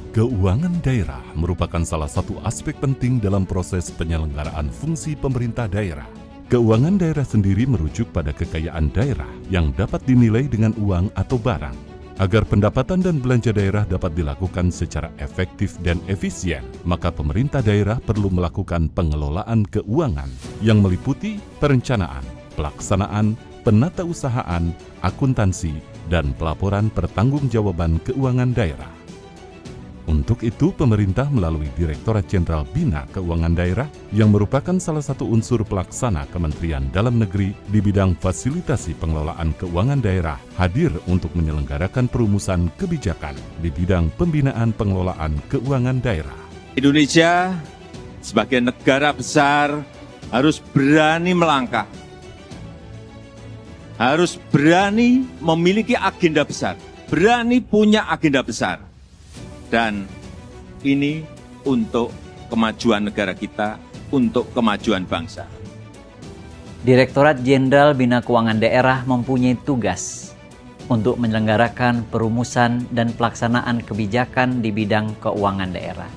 Keuangan daerah merupakan salah satu aspek penting dalam proses penyelenggaraan fungsi pemerintah daerah. Keuangan daerah sendiri merujuk pada kekayaan daerah yang dapat dinilai dengan uang atau barang. Agar pendapatan dan belanja daerah dapat dilakukan secara efektif dan efisien, maka pemerintah daerah perlu melakukan pengelolaan keuangan yang meliputi perencanaan, pelaksanaan, penatausahaan, akuntansi, dan pelaporan pertanggungjawaban keuangan daerah. Untuk itu, pemerintah melalui Direktorat Jenderal Bina Keuangan Daerah yang merupakan salah satu unsur pelaksana Kementerian Dalam Negeri di bidang fasilitasi pengelolaan keuangan daerah hadir untuk menyelenggarakan perumusan kebijakan di bidang pembinaan pengelolaan keuangan daerah. Indonesia sebagai negara besar harus berani melangkah, harus berani memiliki agenda besar, berani punya agenda besar. Dan ini untuk kemajuan negara kita, untuk kemajuan bangsa. Direktorat Jenderal Bina Keuangan Daerah mempunyai tugas untuk menyelenggarakan perumusan dan pelaksanaan kebijakan di bidang keuangan daerah.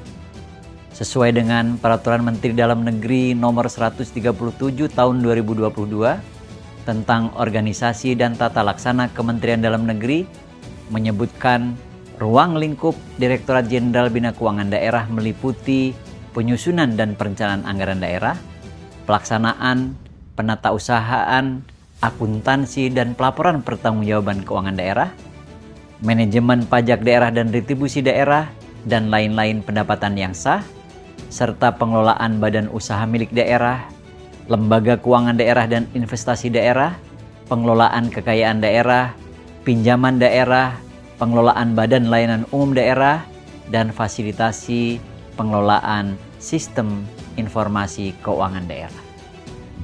Sesuai dengan Peraturan Menteri Dalam Negeri Nomor 137 Tahun 2022 tentang Organisasi dan Tata Laksana Kementerian Dalam Negeri menyebutkan ruang lingkup Direktorat Jenderal Bina Keuangan Daerah meliputi penyusunan dan perencanaan anggaran daerah, pelaksanaan, penatausahaan, akuntansi dan pelaporan pertanggungjawaban keuangan daerah, manajemen pajak daerah dan retribusi daerah, dan lain-lain pendapatan yang sah, serta pengelolaan badan usaha milik daerah, lembaga keuangan daerah dan investasi daerah, pengelolaan kekayaan daerah, pinjaman daerah, pengelolaan badan layanan umum daerah, dan fasilitasi pengelolaan sistem informasi keuangan daerah.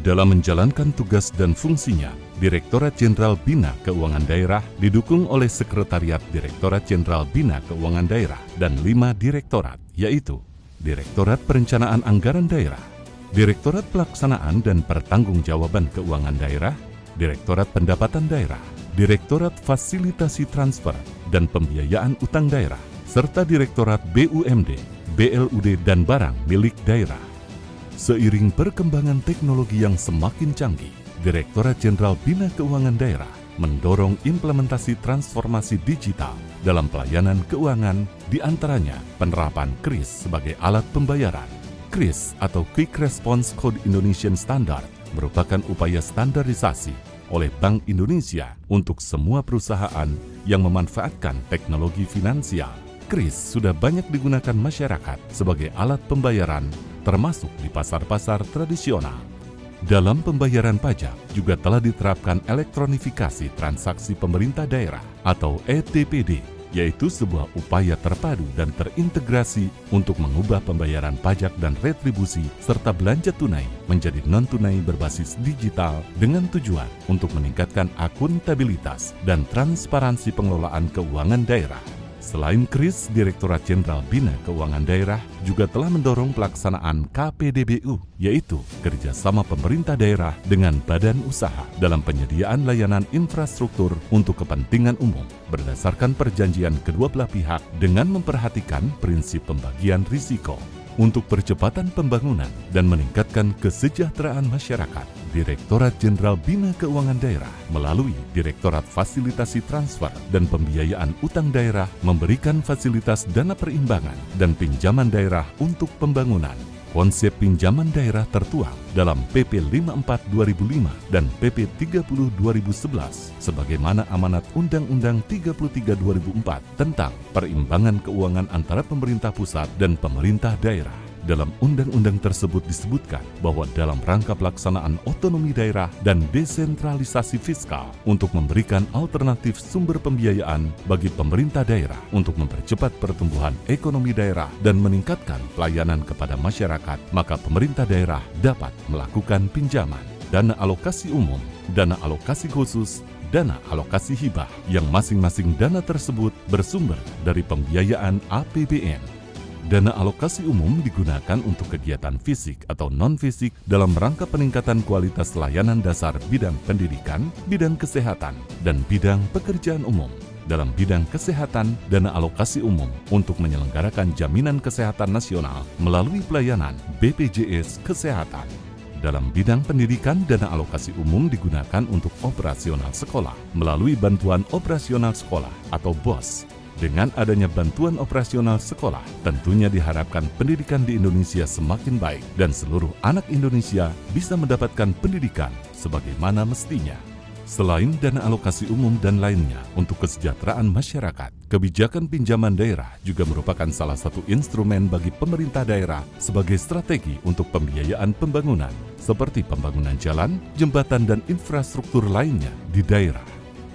Dalam menjalankan tugas dan fungsinya, Direktorat Jenderal Bina Keuangan Daerah didukung oleh Sekretariat Direktorat Jenderal Bina Keuangan Daerah dan 5 direktorat, yaitu Direktorat Perencanaan Anggaran Daerah, Direktorat Pelaksanaan dan Pertanggungjawaban Keuangan Daerah, Direktorat Pendapatan Daerah, Direktorat Fasilitasi Transfer dan Pembiayaan Utang Daerah, serta Direktorat BUMD, BLUD dan Barang Milik Daerah. Seiring perkembangan teknologi yang semakin canggih, Direktorat Jenderal Bina Keuangan Daerah mendorong implementasi transformasi digital dalam pelayanan keuangan, di antaranya penerapan KRIS sebagai alat pembayaran. KRIS atau Quick Response Code Indonesian Standard merupakan upaya standarisasi oleh Bank Indonesia untuk semua perusahaan yang memanfaatkan teknologi finansial. KRIS sudah banyak digunakan masyarakat sebagai alat pembayaran, termasuk di pasar-pasar tradisional. Dalam pembayaran pajak juga telah diterapkan elektronifikasi transaksi pemerintah daerah atau ETPD, yaitu sebuah upaya terpadu dan terintegrasi untuk mengubah pembayaran pajak dan retribusi serta belanja tunai menjadi non-tunai berbasis digital dengan tujuan untuk meningkatkan akuntabilitas dan transparansi pengelolaan keuangan daerah. Selain KRIS, Direktorat Jenderal Bina Keuangan Daerah juga telah mendorong pelaksanaan KPDBU, yaitu kerjasama pemerintah daerah dengan badan usaha dalam penyediaan layanan infrastruktur untuk kepentingan umum berdasarkan perjanjian kedua belah pihak dengan memperhatikan prinsip pembagian risiko. Untuk percepatan pembangunan dan meningkatkan kesejahteraan masyarakat, Direktorat Jenderal Bina Keuangan Daerah melalui Direktorat Fasilitasi Transfer dan Pembiayaan Utang Daerah memberikan fasilitas dana perimbangan dan pinjaman daerah untuk pembangunan. Konsep pinjaman daerah tertuang dalam PP 54/2005 dan PP 30/2011 sebagaimana amanat Undang-Undang 33/2004 tentang perimbangan keuangan antara pemerintah pusat dan pemerintah daerah. Dalam undang-undang tersebut disebutkan bahwa dalam rangka pelaksanaan otonomi daerah dan desentralisasi fiskal untuk memberikan alternatif sumber pembiayaan bagi pemerintah daerah untuk mempercepat pertumbuhan ekonomi daerah dan meningkatkan pelayanan kepada masyarakat, maka pemerintah daerah dapat melakukan pinjaman, dana alokasi umum, dana alokasi khusus, dana alokasi hibah yang masing-masing dana tersebut bersumber dari pembiayaan APBN. Dana alokasi umum digunakan untuk kegiatan fisik atau non-fisik dalam rangka peningkatan kualitas layanan dasar bidang pendidikan, bidang kesehatan, dan bidang pekerjaan umum. dalam bidang kesehatan, dana alokasi umum untuk menyelenggarakan jaminan kesehatan nasional melalui pelayanan BPJS Kesehatan. Dalam bidang pendidikan, dana alokasi umum digunakan untuk operasional sekolah melalui bantuan operasional sekolah atau BOS. Dengan adanya bantuan operasional sekolah, tentunya diharapkan pendidikan di Indonesia semakin baik dan seluruh anak Indonesia bisa mendapatkan pendidikan sebagaimana mestinya. Selain dana alokasi umum dan lainnya untuk kesejahteraan masyarakat, kebijakan pinjaman daerah juga merupakan salah satu instrumen bagi pemerintah daerah sebagai strategi untuk pembiayaan pembangunan, seperti pembangunan jalan, jembatan, dan infrastruktur lainnya di daerah.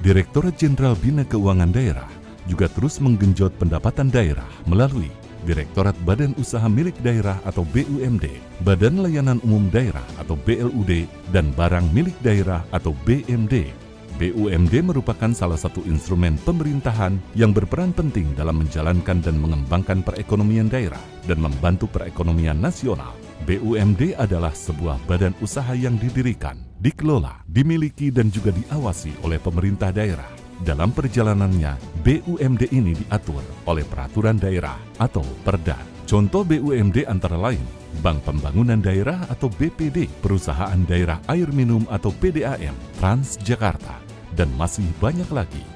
Direktorat Jenderal Bina Keuangan Daerah juga terus menggenjot pendapatan daerah melalui Direktorat Badan Usaha Milik Daerah atau BUMD, Badan Layanan Umum Daerah atau BLUD, dan Barang Milik Daerah atau BMD. BUMD merupakan salah satu instrumen pemerintahan yang berperan penting dalam menjalankan dan mengembangkan perekonomian daerah dan membantu perekonomian nasional. BUMD adalah sebuah badan usaha yang didirikan, dikelola, dimiliki, dan juga diawasi oleh pemerintah daerah. Dalam perjalanannya, BUMD ini diatur oleh peraturan daerah atau Perda. Contoh BUMD antara lain, Bank Pembangunan Daerah atau BPD, Perusahaan Daerah Air Minum atau PDAM, Transjakarta, dan masih banyak lagi.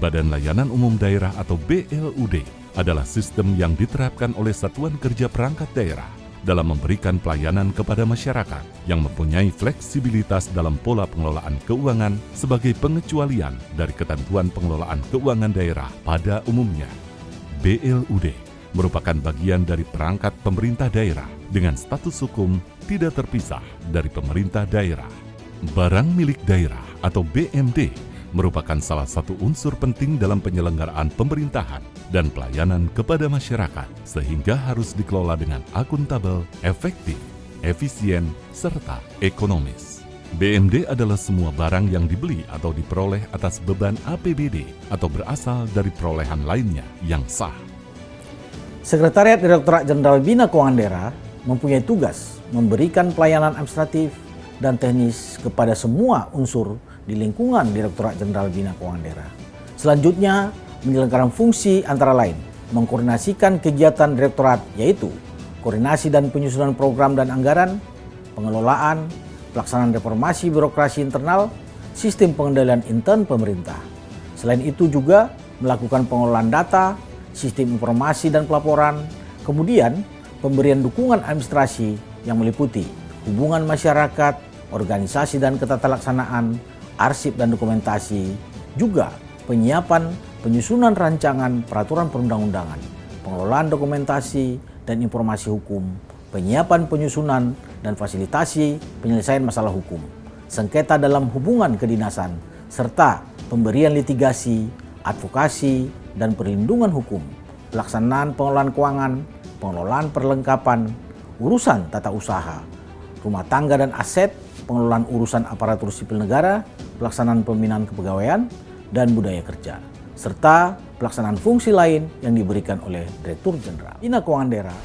Badan Layanan Umum Daerah atau BLUD adalah sistem yang diterapkan oleh Satuan Kerja Perangkat Daerah dalam memberikan pelayanan kepada masyarakat yang mempunyai fleksibilitas dalam pola pengelolaan keuangan sebagai pengecualian dari ketentuan pengelolaan keuangan daerah pada umumnya. BLUD merupakan bagian dari perangkat pemerintah daerah dengan status hukum tidak terpisah dari pemerintah daerah. Barang milik daerah atau BMD merupakan salah satu unsur penting dalam penyelenggaraan pemerintahan dan pelayanan kepada masyarakat, sehingga harus dikelola dengan akuntabel, efektif, efisien, serta ekonomis. BMD adalah semua barang yang dibeli atau diperoleh atas beban APBD atau berasal dari perolehan lainnya yang sah. Sekretariat Direktorat Jenderal Bina Keuangan Daerah mempunyai tugas memberikan pelayanan administratif dan teknis kepada semua unsur di lingkungan Direktorat Jenderal Bina Keuangan Daerah. Selanjutnya, menjalankan fungsi antara lain mengkoordinasikan kegiatan direktorat, yaitu koordinasi dan penyusunan program dan anggaran, pengelolaan, pelaksanaan reformasi birokrasi internal, sistem pengendalian intern pemerintah. Selain itu juga melakukan pengelolaan data, sistem informasi dan pelaporan, kemudian pemberian dukungan administrasi yang meliputi hubungan masyarakat, organisasi dan ketatalaksanaan, arsip dan dokumentasi, juga penyiapan, penyusunan rancangan peraturan perundang-undangan, pengelolaan dokumentasi dan informasi hukum, penyiapan penyusunan dan fasilitasi penyelesaian masalah hukum, sengketa dalam hubungan kedinasan, serta pemberian litigasi, advokasi, dan perlindungan hukum, pelaksanaan pengelolaan keuangan, pengelolaan perlengkapan, urusan tata usaha, rumah tangga dan aset, pengelolaan urusan aparatur sipil negara, pelaksanaan pembinaan kepegawaian dan budaya kerja, serta pelaksanaan fungsi lain yang diberikan oleh Direktur Jenderal Bina Keuangan Daerah